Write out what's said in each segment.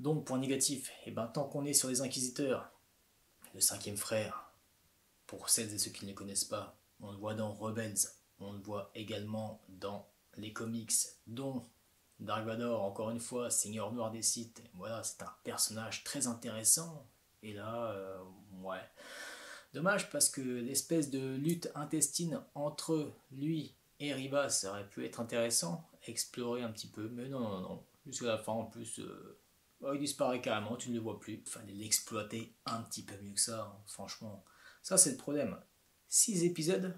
Donc, point négatif, et ben, tant qu'on est sur les Inquisiteurs, le cinquième frère, pour celles et ceux qui ne le connaissent pas, on le voit dans Rebels, on le voit également dans les comics, dont Dark Vador, encore une fois, Seigneur Noir des Sith. Voilà, c'est un personnage très intéressant. Et là, ouais. Dommage parce que l'espèce de lutte intestine entre lui et Riva, ça aurait pu être intéressant, explorer un petit peu, mais non, non, non. Jusqu'à la fin, en plus, il disparaît carrément, tu ne le vois plus. Il fallait l'exploiter un petit peu mieux que ça, hein, franchement. Ça, c'est le problème. 6 épisodes,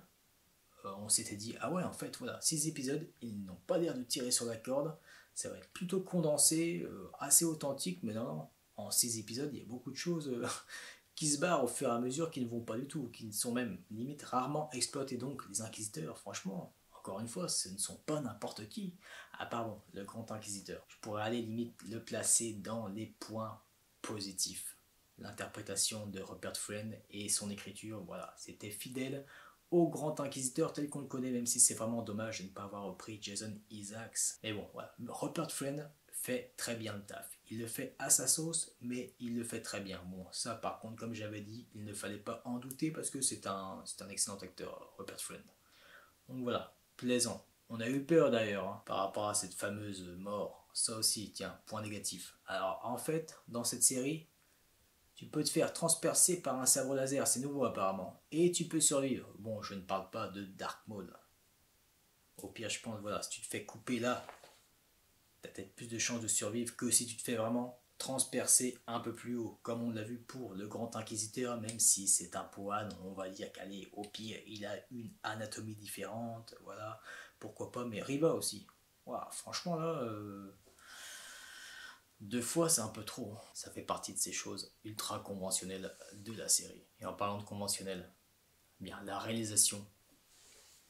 on s'était dit, ah ouais, en fait, voilà, 6 épisodes, ils n'ont pas l'air de tirer sur la corde, ça va être plutôt condensé, assez authentique, mais non, non, en 6 épisodes, il y a beaucoup de choses qui se barrent au fur et à mesure, qui ne vont pas du tout, qui ne sont même limite rarement exploitées. Donc les inquisiteurs, franchement, encore une fois, ce ne sont pas n'importe qui. Ah pardon, le grand inquisiteur. Je pourrais aller limite le placer dans les points positifs. L'interprétation de Rupert Friend et son écriture, voilà, c'était fidèle au grand inquisiteur tel qu'on le connaît, même si c'est vraiment dommage de ne pas avoir repris Jason Isaacs. Mais bon, voilà, Rupert Friend fait très bien le taf. Il le fait à sa sauce, mais il le fait très bien. Bon, ça par contre, comme j'avais dit, il ne fallait pas en douter parce que c'est un excellent acteur, Rupert Friend. Donc voilà, plaisant. On a eu peur d'ailleurs hein, par rapport à cette fameuse mort. Ça aussi, tiens, point négatif. Alors en fait, dans cette série, tu peux te faire transpercer par un sabre laser, c'est nouveau apparemment. Et tu peux survivre. Bon, je ne parle pas de Dark Mode. Au pire, je pense, voilà, si tu te fais couper là, tu as peut-être plus de chances de survivre que si tu te fais vraiment transpercer un peu plus haut, comme on l'a vu pour le Grand Inquisiteur, même si c'est un Pohan, on va dire qu'allez, au pire, il a une anatomie différente, voilà, pourquoi pas, mais Riva aussi. Wow, franchement là, 2 fois c'est un peu trop. Ça fait partie de ces choses ultra conventionnelles de la série. Et en parlant de conventionnel, bien la réalisation,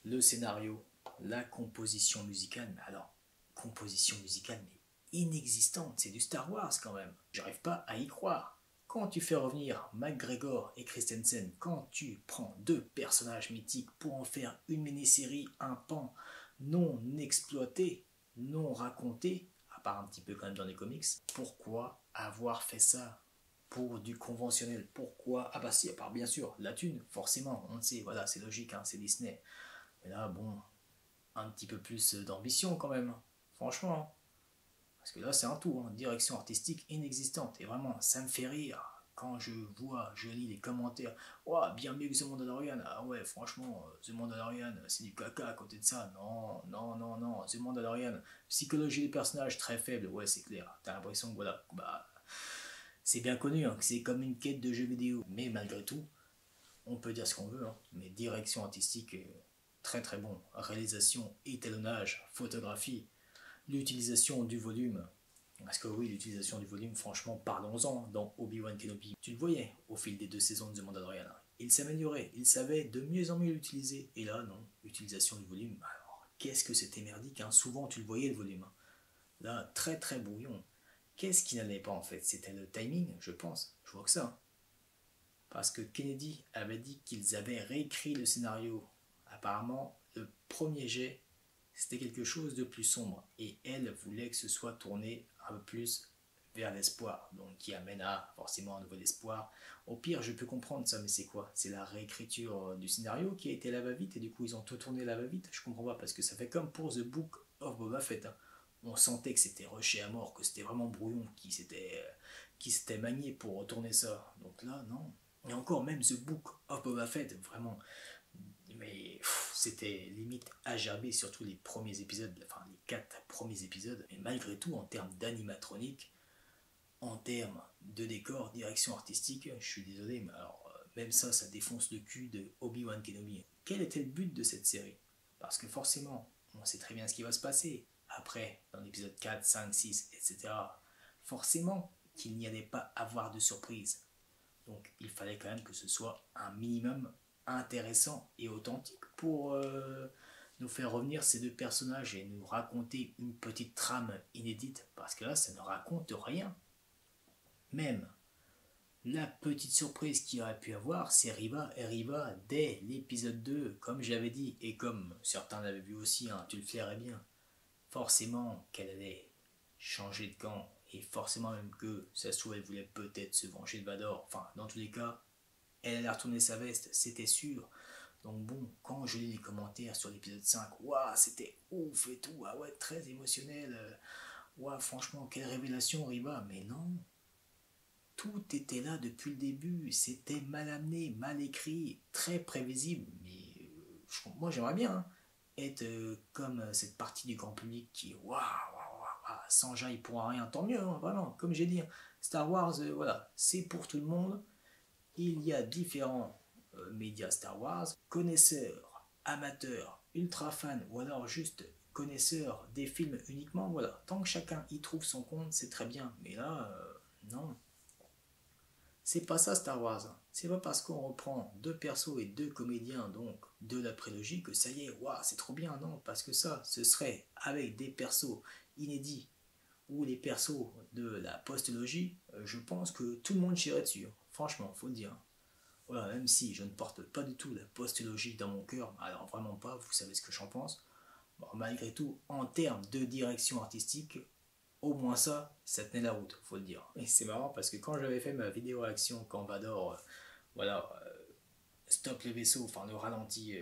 le scénario, la composition musicale, mais alors, composition musicale, mais inexistante, c'est du Star Wars quand même. J'arrive pas à y croire. Quand tu fais revenir McGregor et Christensen, quand tu prends 2 personnages mythiques pour en faire une mini-série, un pan non exploité, non raconté, à part un petit peu quand même dans les comics, pourquoi avoir fait ça pour du conventionnel? Pourquoi? Ah bah si, à part bien sûr la thune, forcément, on le sait, voilà, c'est logique, hein, c'est Disney. Mais là, bon, un petit peu plus d'ambition quand même. Franchement. Parce que là, c'est un tout. Hein. Direction artistique inexistante. Et vraiment, ça me fait rire. Quand je lis les commentaires. Ouah, bien mieux que The Mandalorian. Ah ouais, franchement, The Mandalorian, c'est du caca à côté de ça. Non, non, non, non. The Mandalorian, psychologie des personnages très faible. Ouais, c'est clair. T'as l'impression que voilà, bah, c'est bien connu, hein, que c'est comme une quête de jeu vidéo. Mais malgré tout, on peut dire ce qu'on veut, hein, mais direction artistique très très bon. Réalisation, étalonnage, photographie, l'utilisation du volume. Parce que oui, l'utilisation du volume, franchement, parlons-en dans Obi-Wan Kenobi. Tu le voyais au fil des 2 saisons de The Mandalorian. Il s'améliorait, il savait de mieux en mieux l'utiliser. Et là, non, utilisation du volume. Alors, qu'est-ce que c'était merdique, hein. Souvent, tu le voyais le volume. Là, très très brouillon. Qu'est-ce qui n'allait pas en fait? C'était le timing, je pense. Je vois que ça. Hein. Parce que Kennedy avait dit qu'ils avaient réécrit le scénario. Apparemment, le premier jet, c'était quelque chose de plus sombre. Et elle voulait que ce soit tourné un peu plus vers l'espoir. Donc qui amène à forcément un nouvel espoir. Au pire, je peux comprendre ça, mais c'est quoi? C'est la réécriture du scénario qui a été la va-vite et du coup ils ont tout tourné la va-vite. Je comprends pas parce que ça fait comme pour The Book of Boba Fett. Hein. On sentait que c'était rushé à mort, que c'était vraiment brouillon, qui s'était manié pour retourner ça. Donc là, non. Et encore même The Book of Boba Fett, vraiment. Mais c'était limite agerbé, surtout les premiers épisodes, enfin les 4 premiers épisodes. Mais malgré tout, en termes d'animatronique, en termes de décor, direction artistique, je suis désolé, mais alors même ça, ça défonce le cul de Obi-Wan Kenobi. Quel était le but de cette série? Parce que forcément, on sait très bien ce qui va se passer. Après, dans l'épisode 4, 5, 6, etc., forcément qu'il n'y allait pas avoir de surprise. Donc il fallait quand même que ce soit un minimum intéressant et authentique pour nous faire revenir ces 2 personnages et nous raconter une petite trame inédite. Parce que là, ça ne raconte rien. Même la petite surprise qu'il aurait pu avoir, c'est Riva et Riva dès l'épisode 2, comme j'avais dit, et comme certains l'avaient vu aussi, hein, tu le ferais bien, forcément qu'elle allait changer de camp et forcément même que ça se trouve elle voulait peut-être se venger de Vador, enfin dans tous les cas, elle allait retourner sa veste, c'était sûr. Donc bon, quand je lis les commentaires sur l'épisode 5, waouh, c'était ouf et tout, ah ouais, très émotionnel, waouh, franchement, quelle révélation, Riva, mais non, tout était là depuis le début, c'était mal amené, mal écrit, très prévisible, mais moi j'aimerais bien hein, être comme cette partie du grand public qui, waouh, waouh, waouh, sans Jean il pourra rien, tant mieux, hein, vraiment, comme j'ai dit, hein, Star Wars, voilà, c'est pour tout le monde, il y a différents médias Star Wars, connaisseurs, amateurs, ultra fans, ou alors juste connaisseurs des films uniquement, voilà, tant que chacun y trouve son compte, c'est très bien, mais là, non. C'est pas ça Star Wars. C'est pas parce qu'on reprend deux persos et deux comédiens donc de la prélogie que ça y est, waouh, c'est trop bien, non, parce que ça, ce serait avec des persos inédits ou les persos de la postlogie, je pense que tout le monde chierait dessus. Franchement, faut le dire. Voilà, même si je ne porte pas du tout la postlogie dans mon cœur, alors vraiment pas, vous savez ce que j'en pense. Bon, malgré tout, en termes de direction artistique, au moins ça tenait la route, faut le dire. Et c'est marrant parce que quand j'avais fait ma vidéo réaction, quand Vador, voilà, stoppe le vaisseau, enfin le ralentit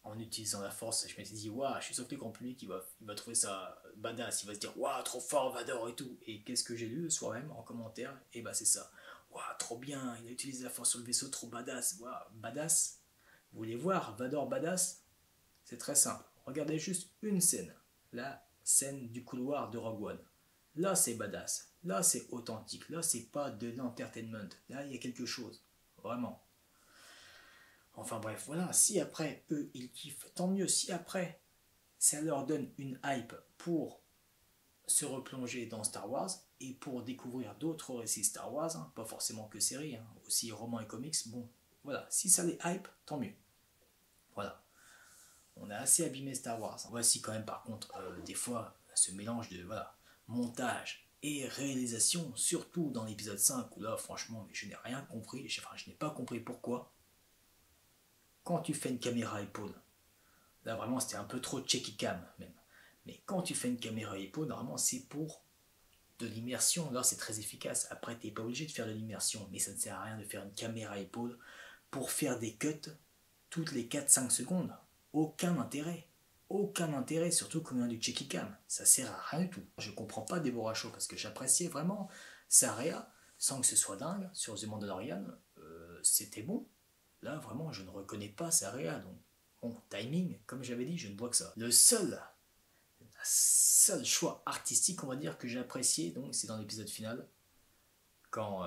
en utilisant la force, je m'étais dit, waouh, je suis sûr que le grand public il va trouver ça badass, il va se dire, waouh, trop fort Vador et tout. Et qu'est-ce que j'ai lu le soir même en commentaire? Et bah c'est ça. Waouh, trop bien, il a utilisé la force sur le vaisseau, trop badass. Waouh, badass. Vous voulez voir Vador badass? C'est très simple. Regardez juste une scène. La scène du couloir de Rogue One. Là, c'est badass. Là, c'est authentique. Là, c'est pas de l'entertainment. Là, il y a quelque chose. Vraiment. Enfin bref, voilà. Si après, eux, ils kiffent, tant mieux. Si après, ça leur donne une hype pour se replonger dans Star Wars et pour découvrir d'autres récits Star Wars, hein, pas forcément que séries, hein, aussi romans et comics, bon, voilà. Si ça les hype, tant mieux. Voilà. On a assez abîmé Star Wars. Voici quand même par contre des fois ce mélange de voilà, montage et réalisation, surtout dans l'épisode 5 où là franchement mais je n'ai rien compris, enfin je n'ai pas compris pourquoi. Quand tu fais une caméra épaule, là vraiment c'était un peu trop checky cam même. Mais quand tu fais une caméra épaule, normalement c'est pour de l'immersion, là c'est très efficace. Après tu n'es pas obligé de faire de l'immersion, mais ça ne sert à rien de faire une caméra épaule pour faire des cuts toutes les 4-5 secondes. Aucun intérêt. Aucun intérêt, surtout comme il y a du checky cam. Ça sert à rien du tout. Je comprends pas Deborah Shaw parce que j'appréciais vraiment sa réa sans que ce soit dingue sur The Mandalorian. C'était bon. Là, vraiment, je ne reconnais pas sa réa. Donc, bon, timing, comme j'avais dit, je ne vois que ça. Le seul choix artistique, on va dire, que j'ai apprécié, donc, c'est dans l'épisode final, quand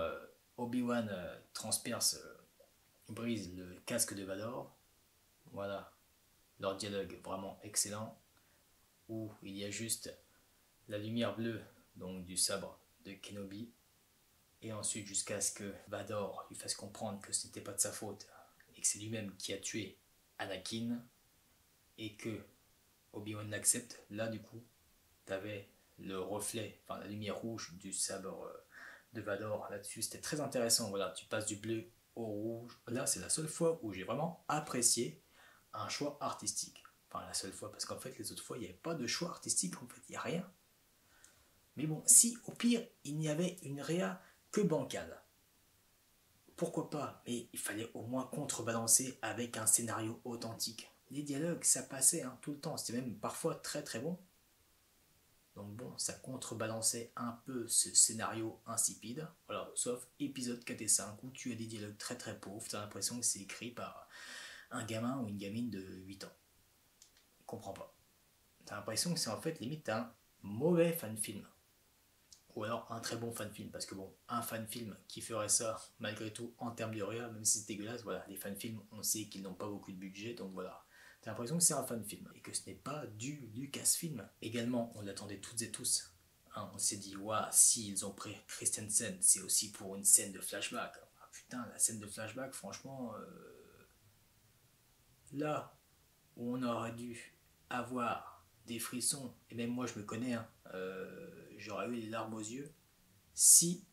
Obi-Wan transperce, brise le casque de Vador. Voilà, leur dialogue vraiment excellent, où il y a juste la lumière bleue donc du sabre de Kenobi, et ensuite jusqu'à ce que Vador lui fasse comprendre que ce n'était pas de sa faute et que c'est lui-même qui a tué Anakin, et que Obi-Wan l'accepte, là du coup t'avais le reflet, enfin la lumière rouge du sabre de Vador là-dessus, c'était très intéressant, voilà, tu passes du bleu au rouge, là c'est la seule fois où j'ai vraiment apprécié un choix artistique. Enfin, la seule fois, parce qu'en fait, les autres fois, il n'y avait pas de choix artistique, en fait, il n'y a rien. Mais bon, si au pire, il n'y avait une réa que bancale, pourquoi pas, mais il fallait au moins contrebalancer avec un scénario authentique. Les dialogues, ça passait hein, tout le temps, c'était même parfois très très bon. Donc bon, ça contrebalançait un peu ce scénario insipide. Voilà, sauf épisode 4 et 5 où tu as des dialogues très très pauvres, tu as l'impression que c'est écrit par un gamin ou une gamine de 8 ans. Comprends pas. T'as l'impression que c'est en fait limite un mauvais fan film. Ou alors un très bon fan film. Parce que bon, un fan film qui ferait ça, malgré tout, en termes de réa, même si c'est dégueulasse, voilà, les fan films, on sait qu'ils n'ont pas beaucoup de budget, donc voilà. T'as l'impression que c'est un fan film. Et que ce n'est pas du Lucasfilm. Également, on l'attendait toutes et tous. Hein, on s'est dit, waouh, s'ils ont pris Christensen, c'est aussi pour une scène de flashback. Ah, putain, la scène de flashback, franchement, là où on aurait dû avoir des frissons, et même moi je me connais, hein, j'aurais eu les larmes aux yeux, si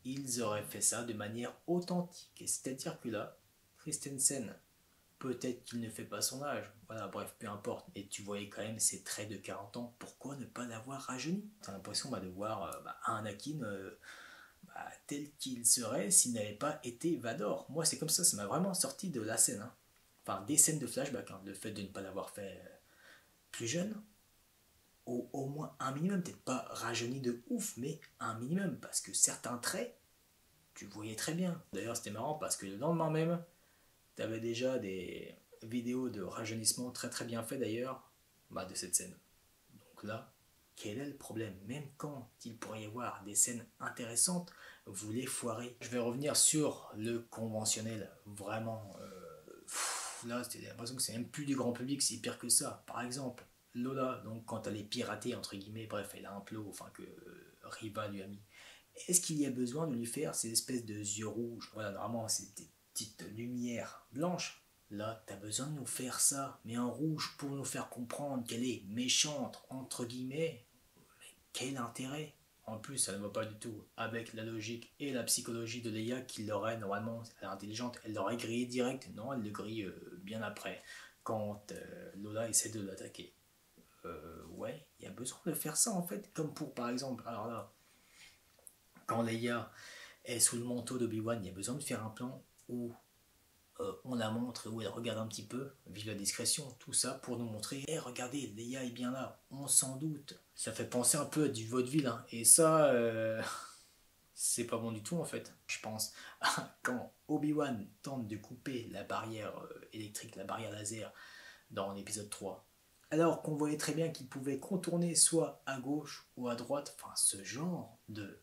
ils auraient fait ça de manière authentique. C'est-à-dire que là, Christensen peut-être qu'il ne fait pas son âge, voilà, bref, peu importe, mais tu voyais quand même ses traits de 40 ans, pourquoi ne pas l'avoir rajeuni? T'as l'impression de voir un Anakin tel qu'il serait s'il n'avait pas été Vador. Moi, c'est comme ça m'a vraiment sorti de la scène, hein. Enfin, des scènes de flashback, hein. Le fait de ne pas l'avoir fait plus jeune, au moins un minimum, peut-être pas rajeuni de ouf, mais un minimum, parce que certains traits, tu voyais très bien. D'ailleurs, c'était marrant parce que le lendemain même, tu avais déjà des vidéos de rajeunissement très très bien fait d'ailleurs de cette scène. Donc là, quel est le problème? Même quand il pourrait y avoir des scènes intéressantes, vous les foirez. Je vais revenir sur le conventionnel. Vraiment, là, j'ai l'impression que c'est même plus du grand public, c'est pire que ça. Par exemple, Lola, donc quand elle est piratée, entre guillemets, bref, elle a un plot, enfin que Riva lui a mis. Est-ce qu'il y a besoin de lui faire ces espèces de yeux rouges? Voilà, normalement, c'est des petites lumières blanches. Là, t'as besoin de nous faire ça, mais en rouge pour nous faire comprendre qu'elle est méchante, entre guillemets. Mais quel intérêt? En plus, ça ne va pas du tout avec la logique et la psychologie de Leia qui l'aurait normalement, elle est intelligente, elle l'aurait grillé direct. Non, elle le grille bien après, quand Lola essaie de l'attaquer. Ouais, il y a besoin de faire ça en fait, comme pour par exemple, alors là, quand Leia est sous le manteau d'Obi-Wan, il y a besoin de faire un plan où on la montre, où elle regarde un petit peu, vive la discrétion, tout ça pour nous montrer, hey, regardez, Leia est bien là, on s'en doute. Ça fait penser un peu à du vaudeville, hein. Et ça, c'est pas bon du tout en fait, je pense. Quand Obi-Wan tente de couper la barrière électrique, la barrière laser dans l'épisode 3, alors qu'on voyait très bien qu'il pouvait contourner soit à gauche ou à droite, enfin ce genre de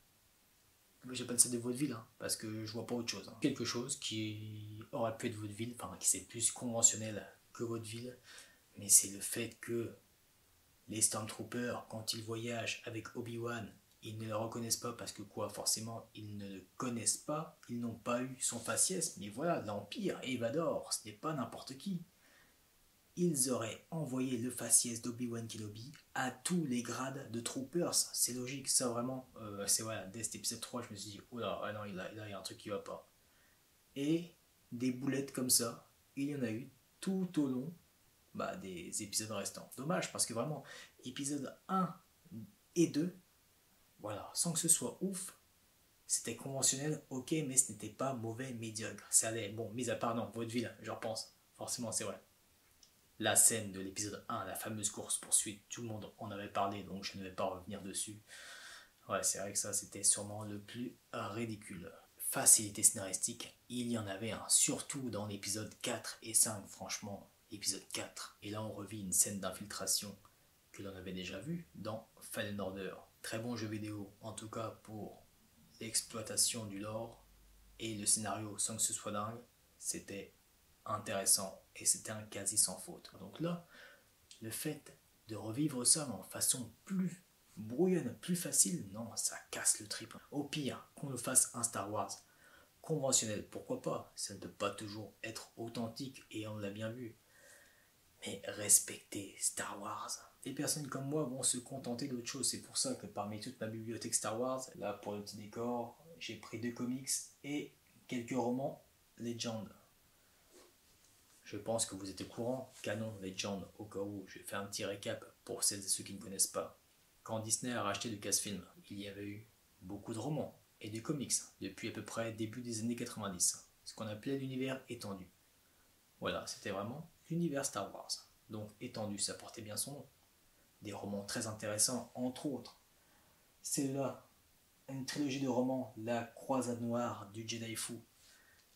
j'appelle ça de vaudeville, hein, parce que je vois pas autre chose, hein. Quelque chose qui aurait pu être vaudeville, enfin qui c'est plus conventionnel que vaudeville, mais c'est le fait que les Stormtroopers, quand ils voyagent avec Obi-Wan, ils ne le reconnaissent pas parce que quoi, forcément, ils ne le connaissent pas, ils n'ont pas eu son faciès, mais voilà, l'Empire et Vador, ce n'est pas n'importe qui. Ils auraient envoyé le faciès d'Obi-Wan Kenobi à tous les grades de troopers. C'est logique, ça vraiment. C'est voilà, dès cet épisode 3, je me suis dit, oula, ah non, là, il y a un truc qui va pas. Et des boulettes comme ça, il y en a eu tout au long des épisodes restants. Dommage, parce que vraiment, épisode 1 et 2, voilà, sans que ce soit ouf, c'était conventionnel, ok, mais ce n'était pas mauvais, médiocre. Ça allait, bon, mis à part, non, vaudeville, je repense. Forcément, c'est vrai. La scène de l'épisode 1, la fameuse course-poursuite, tout le monde en avait parlé, donc je ne vais pas revenir dessus. Ouais, c'est vrai que ça, c'était sûrement le plus ridicule. Facilité scénaristique, il y en avait un, surtout dans l'épisode 4 et 5, franchement, l'épisode 4. Et là, on revit une scène d'infiltration que l'on avait déjà vue dans Fallen Order. Très bon jeu vidéo, en tout cas pour l'exploitation du lore et le scénario, sans que ce soit dingue, c'était intéressant et c'était un quasi sans faute. Donc là, le fait de revivre ça en façon plus brouillonne, plus facile, non, ça casse le trip. Au pire, qu'on le fasse un Star Wars conventionnel, pourquoi pas? Ça ne peut pas toujours être authentique et on l'a bien vu. Mais respecter Star Wars. Les personnes comme moi vont se contenter d'autre chose. C'est pour ça que parmi toute ma bibliothèque Star Wars, là pour le petit décor, j'ai pris 2 comics et quelques romans Legend. Je pense que vous êtes au courant, Canon, Legend, au cas où je fais un petit récap pour celles et ceux qui ne connaissent pas. Quand Disney a racheté Lucasfilm, il y avait eu beaucoup de romans et de comics depuis à peu près début des années 90, ce qu'on appelait l'univers étendu. Voilà, c'était vraiment l'univers Star Wars. Donc étendu, ça portait bien son nom. Des romans très intéressants, entre autres. C'est là une trilogie de romans, La Croisade Noire du Jedi Fou,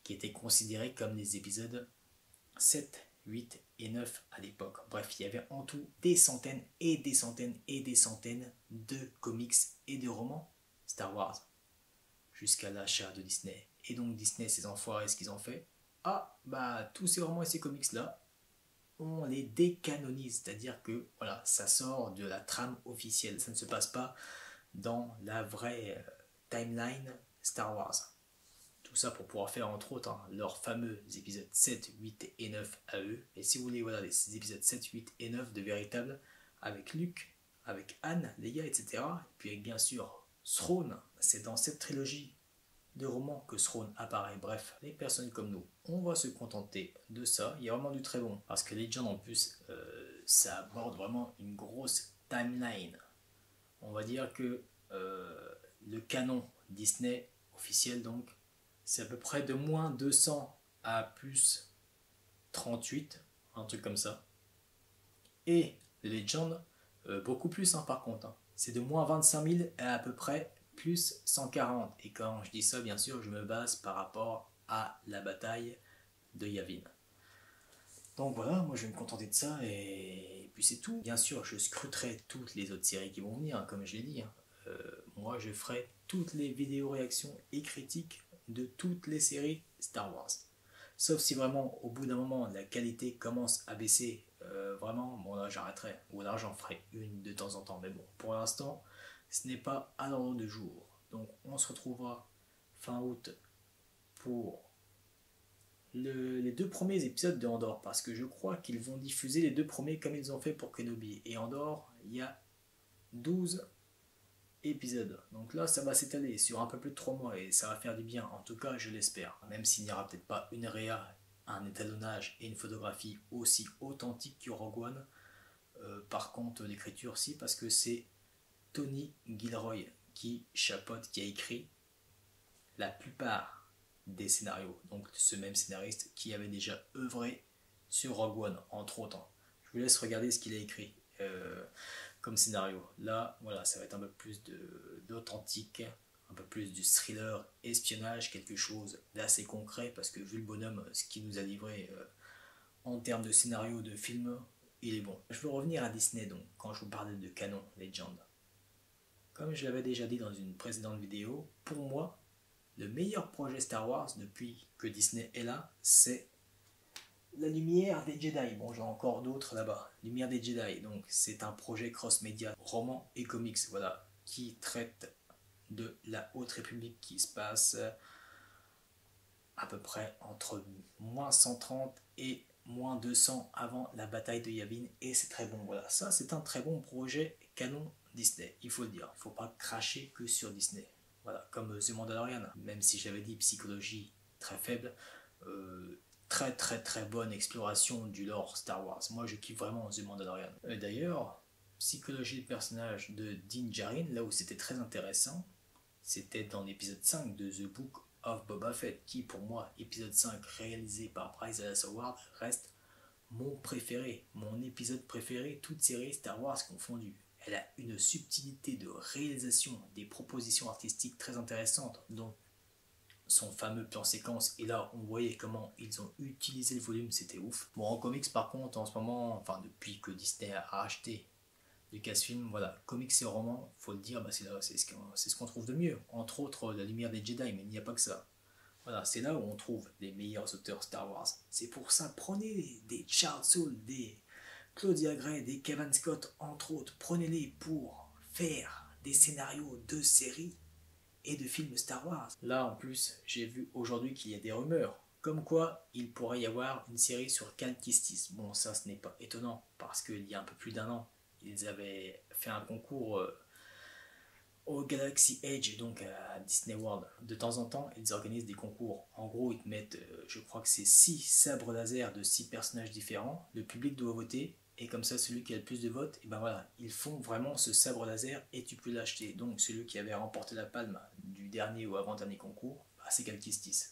qui était considérée comme des épisodes 7, 8 et 9 à l'époque. Bref, il y avait en tout des centaines et des centaines et des centaines de comics et de romans Star Wars, jusqu'à l'achat de Disney. Et donc Disney, ces enfoirés, ce qu'ils ont fait, tous ces romans et ces comics là, on les décanonise, c'est-à-dire que voilà, ça sort de la trame officielle, ça ne se passe pas dans la vraie timeline Star Wars. Tout ça pour pouvoir faire entre autres leurs fameux épisodes 7, 8 et 9 à eux. Et si vous voulez, voilà, ces épisodes 7, 8 et 9 de véritables, avec Luke, avec Anne, Leia, etc. Et puis avec bien sûr Throne, c'est dans cette trilogie de romans que Thrawn apparaît. Bref, les personnes comme nous, on va se contenter de ça. Il y a vraiment du très bon. Parce que Legend en plus, ça aborde vraiment une grosse timeline. On va dire que le canon Disney officiel, donc, c'est à peu près de moins 200 à plus 38, un truc comme ça. Et Legend, beaucoup plus par contre. Hein. C'est de moins 25 000 à peu près plus 140. Et quand je dis ça, bien sûr, je me base par rapport à la bataille de Yavin. Donc voilà, moi je vais me contenter de ça et puis c'est tout. Bien sûr, je scruterai toutes les autres séries qui vont venir, comme je l'ai dit. Moi je ferai toutes les vidéos réactions et critiques de toutes les séries Star Wars. Sauf si vraiment au bout d'un moment la qualité commence à baisser, vraiment, bon là j'arrêterai. Ou là j'en ferai une de temps en temps. Mais bon, pour l'instant, ce n'est pas à l'ordre de jour. Donc on se retrouvera fin août pour les 2 premiers épisodes de Andor, parce que je crois qu'ils vont diffuser les 2 premiers comme ils ont fait pour Kenobi. Et Andor, il y a 12 épisodes. Donc là, ça va s'étaler sur un peu plus de 3 mois et ça va faire du bien, en tout cas, je l'espère. Même s'il n'y aura peut-être pas une réa, un étalonnage et une photographie aussi authentique que Rogue One. Par contre, l'écriture, si, parce que c'est Tony Gilroy qui chapeaute, qui a écrit la plupart des scénarios. Donc ce même scénariste qui avait déjà œuvré sur Rogue One, entre autres. Je vous laisse regarder ce qu'il a écrit comme scénario. Là, voilà, ça va être un peu plus d'authentique, un peu plus du thriller, espionnage, quelque chose d'assez concret, parce que vu le bonhomme, ce qu'il nous a livré en termes de scénario, de film, il est bon. Je veux revenir à Disney, donc, quand je vous parlais de canon, Legend. Comme je l'avais déjà dit dans une précédente vidéo, pour moi, le meilleur projet Star Wars depuis que Disney est là, c'est La Lumière des Jedi. Bon, j'ai encore d'autres là-bas. Lumière des Jedi, donc c'est un projet cross-média, roman et comics, voilà, qui traite de la Haute République qui se passe à peu près entre moins 130 et moins 200 avant la bataille de Yavin, et c'est très bon. Voilà, ça c'est un très bon projet canon Disney, il faut le dire. Il ne faut pas cracher que sur Disney. Voilà, comme The Mandalorian, même si j'avais dit psychologie très faible, très très très bonne exploration du lore Star Wars. Moi je kiffe vraiment The Mandalorian. D'ailleurs, psychologie de personnage de Din Djarin, là où c'était très intéressant, c'était dans l'épisode 5 de The Book of Boba Fett, qui pour moi, épisode 5 réalisé par Bryce Dallas Howard, reste mon préféré, mon épisode préféré, toute série Star Wars confondue. Elle a une subtilité de réalisation, des propositions artistiques très intéressantes, dont son fameux plan séquence, et là on voyait comment ils ont utilisé le volume, c'était ouf. Bon, en comics par contre, en ce moment, enfin depuis que Disney a racheté Lucasfilm, voilà, comics et romans, faut le dire, bah c'est ce qu'on trouve de mieux. Entre autres, La Lumière des Jedi, mais il n'y a pas que ça. Voilà, c'est là où on trouve les meilleurs auteurs Star Wars. C'est pour ça, prenez des Charles Soule, des Claudia Gray, des Kevin Scott, entre autres, prenez-les pour faire des scénarios de séries et de films Star Wars. Là, en plus, j'ai vu aujourd'hui qu'il y a des rumeurs, comme quoi il pourrait y avoir une série sur Cal Kestis. Bon, ça, ce n'est pas étonnant, parce qu'il y a un peu plus d'1 an, ils avaient fait un concours au Galaxy Edge, donc à Disney World. De temps en temps, ils organisent des concours. En gros, ils te mettent, je crois que c'est 6 sabres laser de 6 personnages différents. Le public doit voter, et comme ça, celui qui a le plus de votes, et ben voilà, ils font vraiment ce sabre laser et tu peux l'acheter. Donc, celui qui avait remporté la palme du dernier ou avant-dernier concours, bah, c'est Cal Kestis.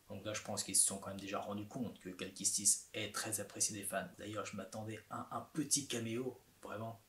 Donc là, je pense qu'ils se sont quand même déjà rendus compte que Cal Kestis est très apprécié des fans. D'ailleurs, je m'attendais à un petit caméo, vraiment,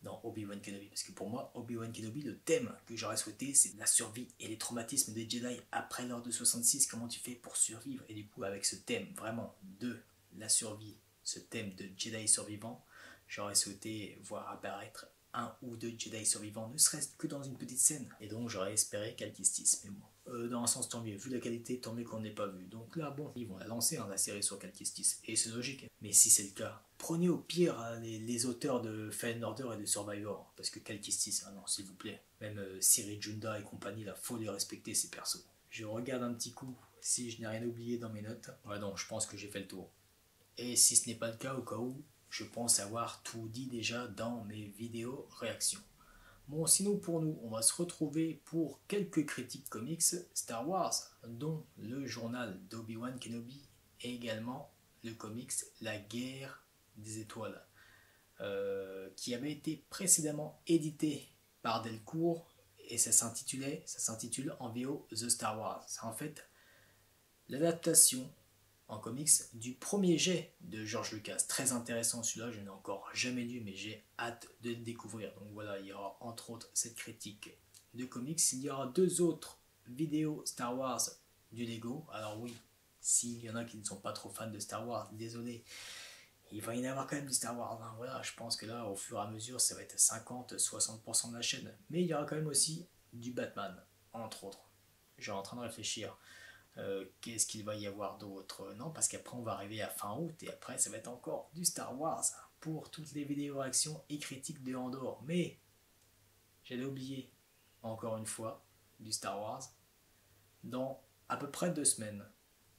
dans Obi-Wan Kenobi. Parce que pour moi, Obi-Wan Kenobi, le thème que j'aurais souhaité, c'est la survie et les traumatismes des Jedi après l'ordre de 66. Comment tu fais pour survivre? Et du coup, avec ce thème vraiment de la survie, ce thème de Jedi survivant, j'aurais souhaité voir apparaître un ou deux Jedi survivants, ne serait-ce que dans une petite scène. Et donc, j'aurais espéré Cal Kestis. Mais bon, dans un sens, tant mieux. Vu la qualité, tant mieux qu'on n'ait pas vu. Donc là, bon, ils vont la lancer, la série sur Cal Kestis. Et c'est logique. Mais si c'est le cas, prenez au pire les auteurs de Fallen Order et de Survivor. Parce que Cal Kestis, ah non, s'il vous plaît. Même Ciri Junda et compagnie, là, faut les respecter, ces persos. Je regarde un petit coup si je n'ai rien oublié dans mes notes. Ouais, non, je pense que j'ai fait le tour. Et si ce n'est pas le cas, au cas où, je pense avoir tout dit déjà dans mes vidéos réactions. Bon, sinon pour nous, on va se retrouver pour quelques critiques comics Star Wars, dont le journal d'Obi-Wan Kenobi et également le comics La Guerre des Étoiles, qui avait été précédemment édité par Delcourt et ça s'intitule en VO The Star Wars. C'est en fait l'adaptation en comics du premier jet de George Lucas. Très intéressant celui-là, je n'ai encore jamais lu, mais j'ai hâte de le découvrir. Donc voilà, il y aura entre autres cette critique de comics. Il y aura 2 autres vidéos Star Wars du Lego. Alors oui, s'il y en a qui ne sont pas trop fans de Star Wars, désolé, il va y en avoir quand même du Star Wars. Hein. Voilà, je pense que là, au fur et à mesure, ça va être 50-60% de la chaîne. Mais il y aura quand même aussi du Batman, entre autres. Je suis en train de réfléchir. Qu'est-ce qu'il va y avoir d'autre? Non, parce qu'après on va arriver à fin août et après ça va être encore du Star Wars pour toutes les vidéos réactions et critiques de Andorre. Mais j'allais oublier encore une fois du Star Wars. Dans à peu près 2 semaines,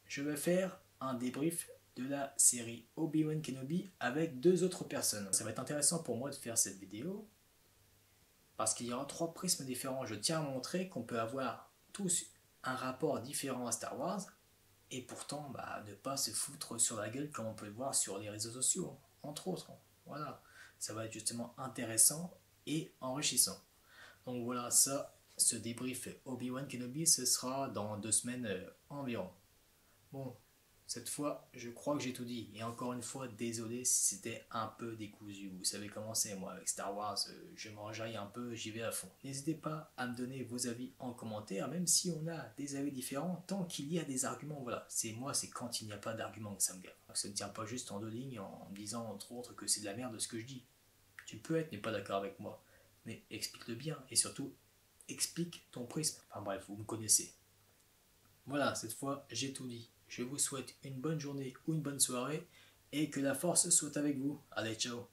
je vais faire un débrief de la série Obi-Wan Kenobi avec 2 autres personnes. Ça va être intéressant pour moi de faire cette vidéo parce qu'il y aura 3 prismes différents. Je tiens à montrer qu'on peut avoir tous un rapport différent à Star Wars et pourtant ne pas se foutre sur la gueule comme on peut le voir sur les réseaux sociaux, entre autres. Voilà, ça va être justement intéressant et enrichissant. Donc voilà, ce débrief Obi-Wan Kenobi, ce sera dans 2 semaines environ. Bon, cette fois, je crois que j'ai tout dit. Et encore une fois, désolé si c'était un peu décousu. Vous savez comment c'est, moi, avec Star Wars, je m'enjaille un peu, j'y vais à fond. N'hésitez pas à me donner vos avis en commentaire, même si on a des avis différents, tant qu'il y a des arguments, voilà. C'est quand il n'y a pas d'arguments que ça me gave. Ça ne tient pas juste en 2 lignes en me disant, entre autres, que c'est de la merde ce que je dis. Tu peux être, mais pas d'accord avec moi. Mais explique-le bien, et surtout, explique ton prisme. Enfin bref, vous me connaissez. Voilà, cette fois, j'ai tout dit. Je vous souhaite une bonne journée ou une bonne soirée et que la force soit avec vous. Allez, ciao!